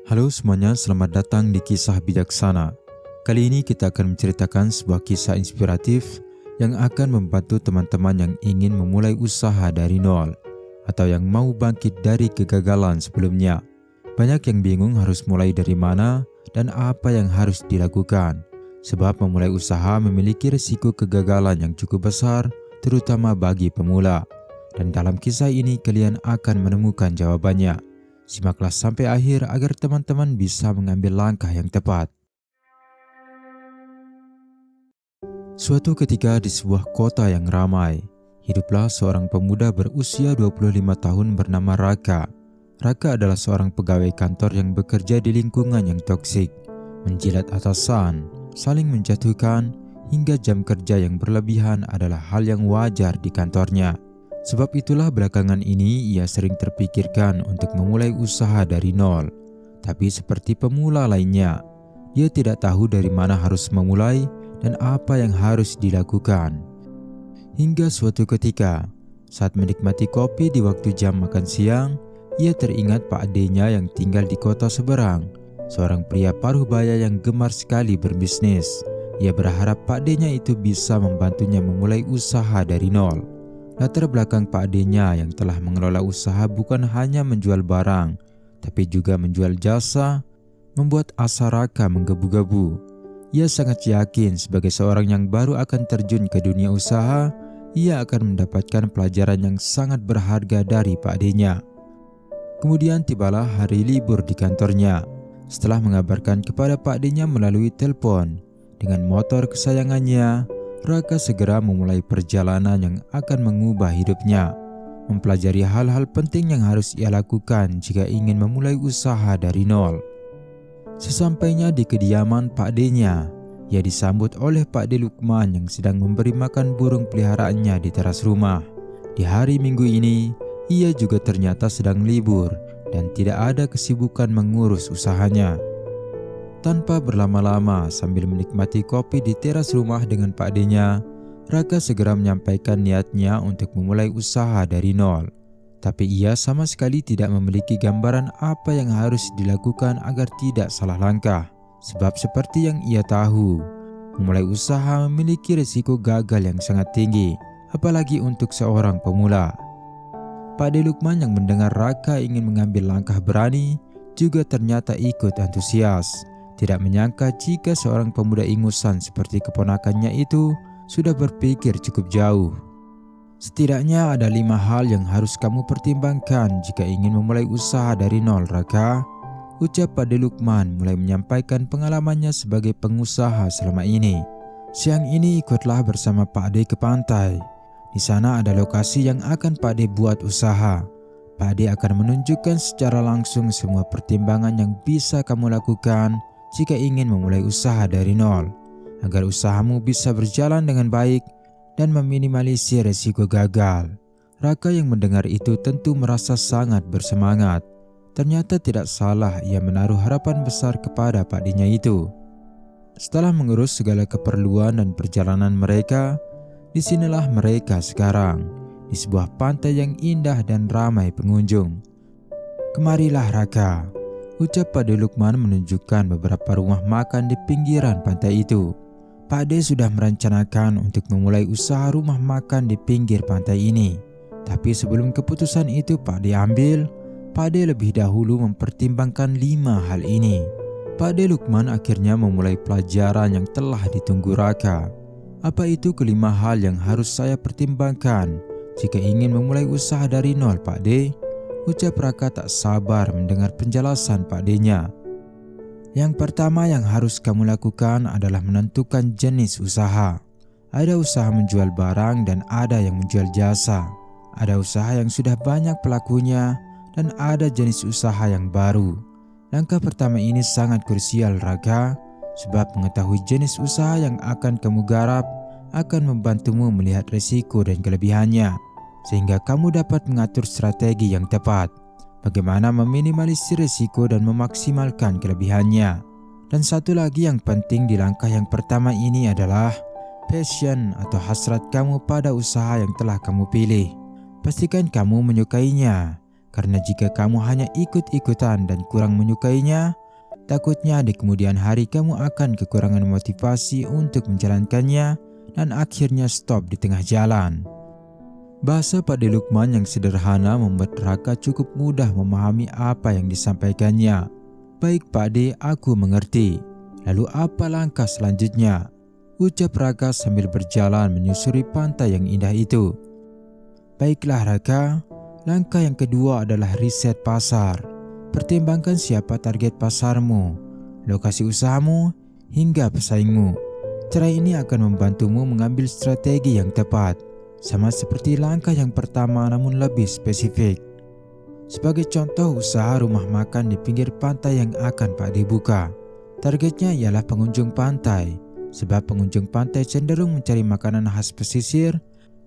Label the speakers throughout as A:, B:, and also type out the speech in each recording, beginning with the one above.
A: Halo semuanya, selamat datang di Kisah Bijaksana. Kali ini kita akan menceritakan sebuah kisah inspiratif yang akan membantu teman-teman yang ingin memulai usaha dari nol atau yang mau bangkit dari kegagalan sebelumnya. Banyak yang bingung harus mulai dari mana dan apa yang harus dilakukan, sebab memulai usaha memiliki risiko kegagalan yang cukup besar, terutama bagi pemula. Dan dalam kisah ini kalian akan menemukan jawabannya. Simaklah sampai akhir agar teman-teman bisa mengambil langkah yang tepat. Suatu ketika di sebuah kota yang ramai, hiduplah seorang pemuda berusia 25 tahun bernama Raka. Raka adalah seorang pegawai kantor yang bekerja di lingkungan yang toksik, menjilat atasan, saling menjatuhkan, hingga jam kerja yang berlebihan adalah hal yang wajar di kantornya. Sebab itulah belakangan ini ia sering terpikirkan untuk memulai usaha dari nol. Tapi seperti pemula lainnya, dia tidak tahu dari mana harus memulai dan apa yang harus dilakukan. Hingga suatu ketika, saat menikmati kopi di waktu jam makan siang, ia teringat Pak D-nya yang tinggal di kota seberang, seorang pria paruh baya yang gemar sekali berbisnis. Ia berharap Pak D-nya itu bisa membantunya memulai usaha dari nol. Latar belakang Pak D-nya yang telah mengelola usaha bukan hanya menjual barang, tapi juga menjual jasa, membuat asa Raka menggebu-gebu. Ia sangat yakin sebagai seorang yang baru akan terjun ke dunia usaha, ia akan mendapatkan pelajaran yang sangat berharga dari Pak D-nya. Kemudian tibalah hari libur di kantornya. Setelah mengabarkan kepada Pak D-nya melalui telepon, dengan motor kesayangannya, Raka segera memulai perjalanan yang akan mengubah hidupnya, mempelajari hal-hal penting yang harus ia lakukan jika ingin memulai usaha dari nol. Sesampainya di kediaman Pak D-nya, ia disambut oleh Pak D Lukman yang sedang memberi makan burung peliharaannya di teras rumah. Di hari Minggu ini, ia juga ternyata sedang libur dan tidak ada kesibukan mengurus usahanya. Tanpa berlama-lama sambil menikmati kopi di teras rumah dengan Pak D-nya, Raka segera menyampaikan niatnya untuk memulai usaha dari nol. Tapi ia sama sekali tidak memiliki gambaran apa yang harus dilakukan agar tidak salah langkah. Sebab seperti yang ia tahu, memulai usaha memiliki risiko gagal yang sangat tinggi, apalagi untuk seorang pemula. Pak D Lukman yang mendengar Raka ingin mengambil langkah berani, juga ternyata ikut antusias. Tidak menyangka jika seorang pemuda ingusan seperti keponakannya itu sudah berpikir cukup jauh. Setidaknya ada 5 hal yang harus kamu pertimbangkan jika ingin memulai usaha dari nol, Raka. Ucap Pak D Lukman mulai menyampaikan pengalamannya sebagai pengusaha selama ini. Siang ini ikutlah bersama Pak D ke pantai. Di sana ada lokasi yang akan Pak D buat usaha. Pak D akan menunjukkan secara langsung semua pertimbangan yang bisa kamu lakukan jika ingin memulai usaha dari nol, agar usahamu bisa berjalan dengan baik dan meminimalisir resiko gagal. Raka yang mendengar itu tentu merasa sangat bersemangat. Ternyata tidak salah ia menaruh harapan besar kepada Pak D-nya itu. Setelah mengurus segala keperluan dan perjalanan mereka, disinilah mereka sekarang, di sebuah pantai yang indah dan ramai pengunjung. Kemarilah Raka, ucap Pak D Lukman menunjukkan beberapa rumah makan di pinggiran pantai itu. Pak D sudah merencanakan untuk memulai usaha rumah makan di pinggir pantai ini. Tapi sebelum keputusan itu Pak D ambil, Pak D lebih dahulu mempertimbangkan 5 hal ini. Pak D Lukman akhirnya memulai pelajaran yang telah ditunggu Raka. Apa itu kelima hal yang harus saya pertimbangkan jika ingin memulai usaha dari nol, Pak D? Ucap Raka tak sabar mendengar penjelasan Pak D-nya. Yang pertama yang harus kamu lakukan adalah menentukan jenis usaha. Ada usaha menjual barang dan ada yang menjual jasa. Ada usaha yang sudah banyak pelakunya dan ada jenis usaha yang baru. Langkah pertama ini sangat krusial, Raka, sebab mengetahui jenis usaha yang akan kamu garap akan membantumu melihat risiko dan kelebihannya, sehingga kamu dapat mengatur strategi yang tepat, bagaimana meminimalisir risiko dan memaksimalkan kelebihannya. Dan satu lagi yang penting di langkah yang pertama ini adalah passion atau hasrat kamu pada usaha yang telah kamu pilih. Pastikan kamu menyukainya, karena jika kamu hanya ikut-ikutan dan kurang menyukainya, Takutnya di kemudian hari kamu akan kekurangan motivasi untuk menjalankannya dan akhirnya stop di tengah jalan. Bahasa Pak De Lukman yang sederhana membuat Raka cukup mudah memahami apa yang disampaikannya. Baik Pak De, aku mengerti. Lalu apa langkah selanjutnya? Ucap Raka sambil berjalan menyusuri pantai yang indah itu. Baiklah Raka, langkah yang kedua adalah riset pasar. Pertimbangkan siapa target pasarmu, lokasi usahamu, hingga pesaingmu. Cara ini akan membantumu mengambil strategi yang tepat, sama seperti langkah yang pertama namun lebih spesifik. Sebagai contoh usaha rumah makan di pinggir pantai yang akan Pak De buka. Targetnya ialah pengunjung pantai, sebab pengunjung pantai cenderung mencari makanan khas pesisir,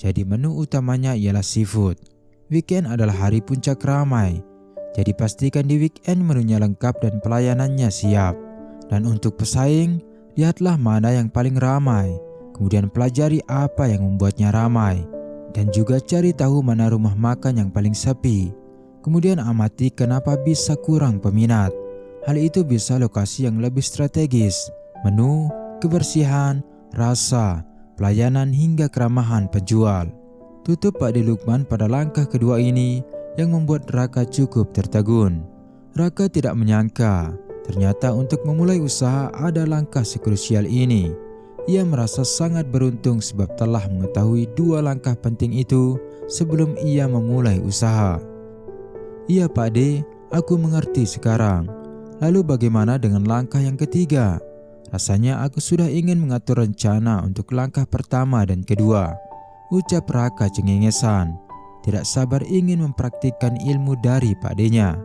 A: jadi menu utamanya ialah seafood. Weekend adalah hari puncak ramai, jadi pastikan di weekend menunya lengkap dan pelayanannya siap. Dan untuk pesaing, lihatlah mana yang paling ramai, kemudian pelajari apa yang membuatnya ramai, dan juga cari tahu mana rumah makan yang paling sepi. Kemudian amati kenapa bisa kurang peminat. Hal itu bisa lokasi yang lebih strategis, menu, kebersihan, rasa, pelayanan hingga keramahan penjual. Tutup Pak De Lukman pada langkah kedua ini yang membuat Raka cukup tertegun. Raka tidak menyangka ternyata untuk memulai usaha ada langkah sekrusial ini. Ia merasa sangat beruntung sebab telah mengetahui dua langkah penting itu sebelum ia memulai usaha. Iya Pak De, aku mengerti sekarang. Lalu bagaimana dengan langkah yang ketiga? Rasanya aku sudah ingin mengatur rencana untuk langkah pertama dan kedua. Ucap Raka cengengesan. Tidak sabar ingin mempraktikkan ilmu dari Pak De-nya.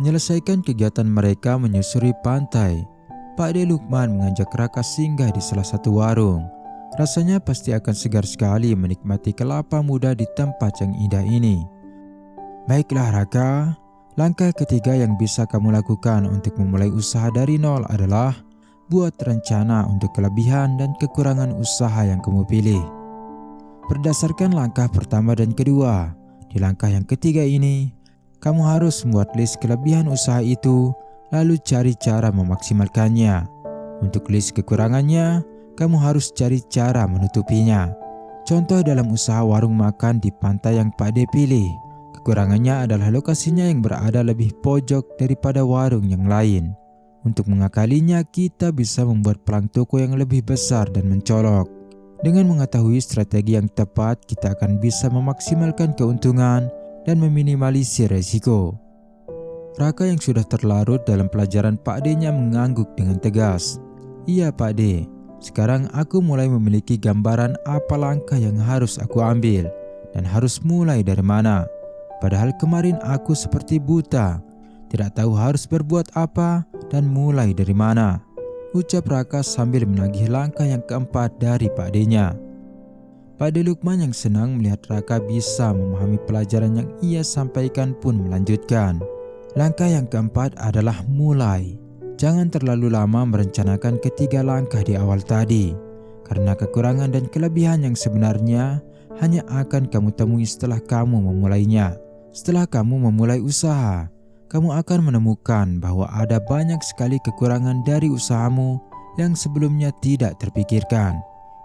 A: Menyelesaikan kegiatan mereka menyusuri pantai, Pak De Lukman mengajak Raka singgah di salah satu warung. Rasanya pasti akan segar sekali menikmati kelapa muda di tempat yang indah ini. Baiklah Raka, langkah ketiga yang bisa kamu lakukan untuk memulai usaha dari nol adalah buat rencana untuk kelebihan dan kekurangan usaha yang kamu pilih. Berdasarkan langkah pertama dan kedua, di langkah yang ketiga ini, kamu harus membuat list kelebihan usaha itu, lalu cari cara memaksimalkannya. Untuk list kekurangannya, kamu harus cari cara menutupinya. Contoh dalam usaha warung makan di pantai yang Pak De pilih, kekurangannya adalah lokasinya yang berada lebih pojok daripada warung yang lain. Untuk mengakalinya, kita bisa membuat pelang toko yang lebih besar dan mencolok. Dengan mengetahui strategi yang tepat, kita akan bisa memaksimalkan keuntungan dan meminimalisir resiko. Raka yang sudah terlarut dalam pelajaran Pak De-nya mengangguk dengan tegas. Iya Pak De, sekarang aku mulai memiliki gambaran apa langkah yang harus aku ambil dan harus mulai dari mana. Padahal kemarin aku seperti buta, tidak tahu harus berbuat apa dan mulai dari mana. Ucap Raka sambil menagih langkah yang keempat dari Pak De-nya. Pak De Lukman yang senang melihat Raka bisa memahami pelajaran yang ia sampaikan pun melanjutkan. Langkah yang keempat adalah mulai. Jangan terlalu lama merencanakan ketiga langkah di awal tadi, karena kekurangan dan kelebihan yang sebenarnya hanya akan kamu temui setelah kamu memulainya. Setelah kamu memulai usaha, kamu akan menemukan bahwa ada banyak sekali kekurangan dari usahamu yang sebelumnya tidak terpikirkan.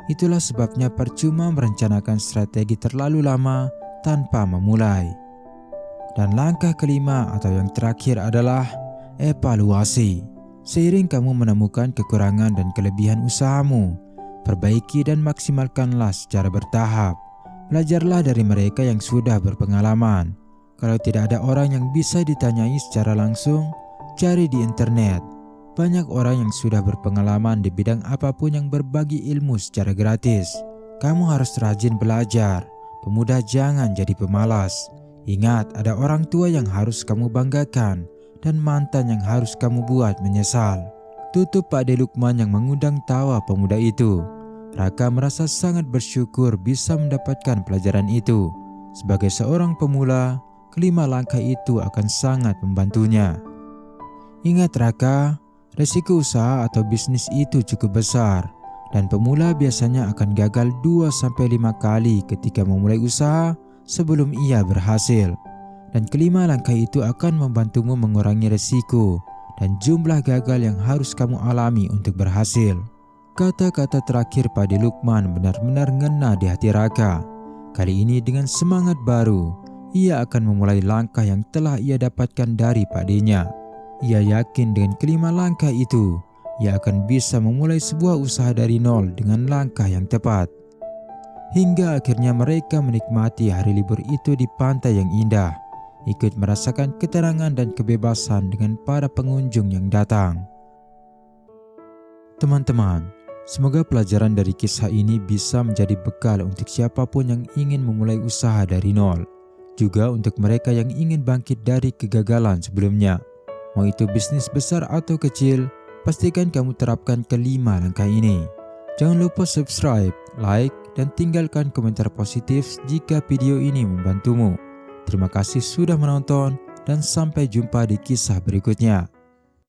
A: Itulah sebabnya percuma merencanakan strategi terlalu lama tanpa memulai. Dan langkah kelima atau yang terakhir adalah evaluasi. Seiring kamu menemukan kekurangan dan kelebihan usahamu, perbaiki dan maksimalkanlah secara bertahap. Belajarlah dari mereka yang sudah berpengalaman. Kalau tidak ada orang yang bisa ditanyai secara langsung, cari di internet. Banyak orang yang sudah berpengalaman di bidang apapun yang berbagi ilmu secara gratis. Kamu harus rajin belajar. Pemuda jangan jadi pemalas. Ingat, ada orang tua yang harus kamu banggakan dan mantan yang harus kamu buat menyesal. Tutup Pak De Lukman yang mengundang tawa pemuda itu. Raka merasa sangat bersyukur bisa mendapatkan pelajaran itu. Sebagai seorang pemula, kelima langkah itu akan sangat membantunya. Ingat Raka, resiko usaha atau bisnis itu cukup besar dan pemula biasanya akan gagal 2-5 kali ketika memulai usaha sebelum ia berhasil. Dan kelima langkah itu akan membantumu mengurangi resiko dan jumlah gagal yang harus kamu alami untuk berhasil. Kata-kata terakhir Pak Lukman benar-benar ngena di hati Raka. Kali ini dengan semangat baru, ia akan memulai langkah yang telah ia dapatkan dari Pak D-nya. Ia yakin dengan kelima langkah itu, ia akan bisa memulai sebuah usaha dari nol dengan langkah yang tepat. Hingga akhirnya mereka menikmati hari libur itu di pantai yang indah, ikut merasakan keterangan dan kebebasan dengan para pengunjung yang datang. Teman-teman, semoga pelajaran dari kisah ini bisa menjadi bekal untuk siapapun yang ingin memulai usaha dari nol. Juga untuk mereka yang ingin bangkit dari kegagalan sebelumnya. Mau itu bisnis besar atau kecil, pastikan kamu terapkan kelima langkah ini. Jangan lupa subscribe, like, dan tinggalkan komentar positif jika video ini membantumu. Terima kasih sudah menonton dan sampai jumpa di kisah berikutnya.